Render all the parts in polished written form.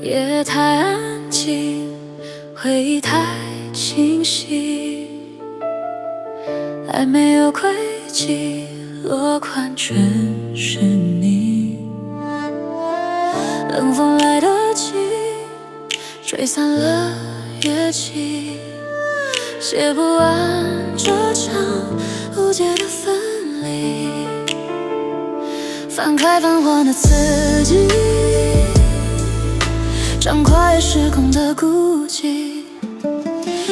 夜太安静，回忆太清晰，爱没有轨迹，落款全是你。冷风来得及，吹散了乐器，写不完这场无解的分离。翻开泛黄的字迹，张跨越时空的孤寂，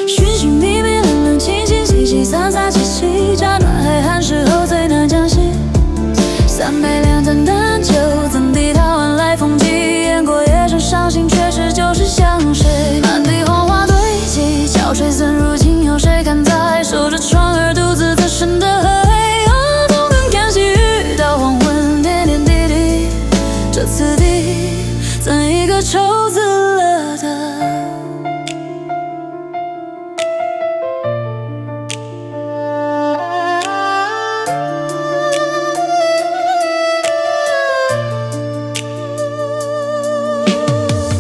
寻寻觅觅，冷冷清清，凄凄惨惨戚戚，乍暖还寒时候最难将息。3杯2盏淡酒，怎地讨晚来风起，演过夜深伤心，却是旧时相识。满地黄花堆积，憔悴僧如今有谁堪在？守着窗儿独自自深的黑。同根看细雨到黄昏，点点滴滴，这次第怎一个愁字了的。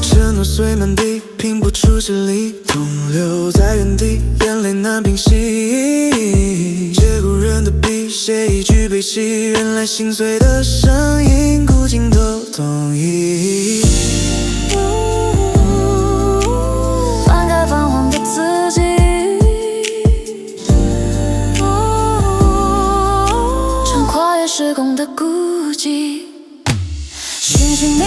承诺碎满地，拼不出实力，痛留在原地，眼泪难平息。借故人的笔，写一句悲喜，原来心碎的声音，古今都同意。翻开泛黄的字迹，穿跨越时空的孤寂，寻寻觅